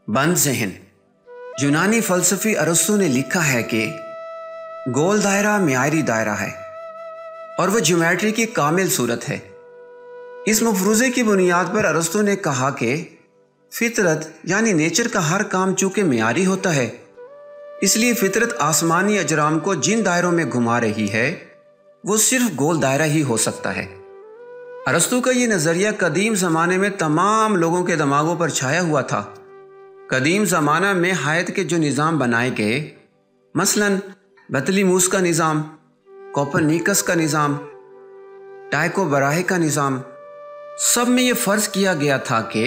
बंद ज़हन। यूनानी फ़लसफ़ी अरस्तु ने लिखा है कि गोल दायरा मियारी दायरा है और वह ज्योमेट्री की कामिल सूरत है। इस मफरूज़े की बुनियाद पर अरस्तु ने कहा कि फितरत यानी नेचर का हर काम चूँकि मियारी होता है, इसलिए फितरत आसमानी अजराम को जिन दायरों में घुमा रही है वो सिर्फ गोल दायरा ही हो सकता है। अरस्तु का ये नज़रिया कदीम ज़माने में तमाम लोगों के दिमागों पर छाया हुआ था। कदीम ज़माना में हायत के जो निज़ाम बनाए गए, मसलन बतलीमूस का निज़ाम, कोपरनिकस का निज़ाम, टाइको ब्राहे का निज़ाम, सब में ये फ़र्ज़ किया गया था कि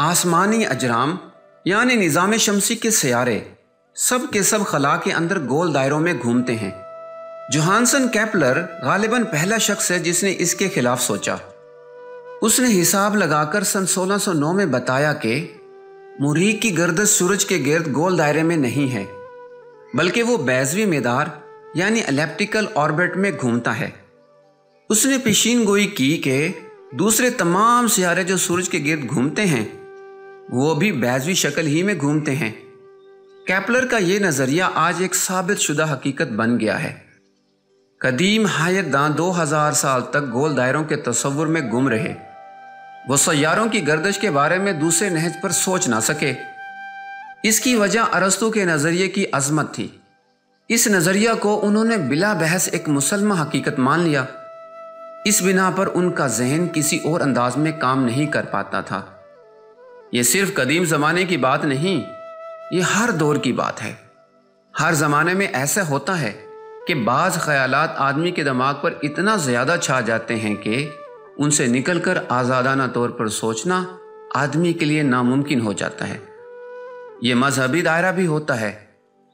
आसमानी अजराम यानी निज़ाम शमसी के सियारे सब के सब खला के अंदर गोल दायरों में घूमते हैं। जोहानसन केपलर गालिबन पहला शख्स है जिसने इसके खिलाफ सोचा। उसने हिसाब लगाकर सन 1609 में बताया कि मुरीख की गर्दश सूरज के गिर्द गोल दायरे में नहीं है, बल्कि वो बैज़वी मैदार यानी एलिप्टिकल ऑर्बिट में घूमता है। उसने पेशीन गोई की कि दूसरे तमाम सियारे जो सूरज के गिर्द घूमते हैं वो भी बैज़वी शक्ल ही में घूमते हैं। केपलर का ये नज़रिया आज एक साबित शुदा हकीकत बन गया है। कदीम हायतदान 2000 साल तक गोल दायरों के तस्वुर में गुम रहे। वो सैयारों की गर्दश के बारे में दूसरे नहज पर सोच ना सके। इसकी वजह अरस्तु के नज़रिए की अजमत थी। इस नज़रिया को उन्होंने बिला बहस एक मुसलमा हकीकत मान लिया। इस बिना पर उनका जहन किसी और अंदाज में काम नहीं कर पाता था। ये सिर्फ कदीम ज़माने की बात नहीं, ये हर दौर की बात है। हर ज़माने में ऐसा होता है कि बाज़ ख़यालात आदमी के दिमाग पर इतना ज़्यादा छा जाते हैं कि उनसे निकलकर आज़ादाना तौर पर सोचना आदमी के लिए नामुमकिन हो जाता है। ये मजहबी दायरा भी होता है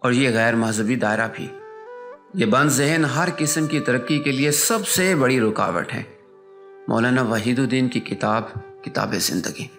और ये गैर मजहबी दायरा भी। ये बंद ज़हन हर किस्म की तरक्की के लिए सबसे बड़ी रुकावट है। मौलाना वहीदुद्दीन की किताब ज़िंदगी।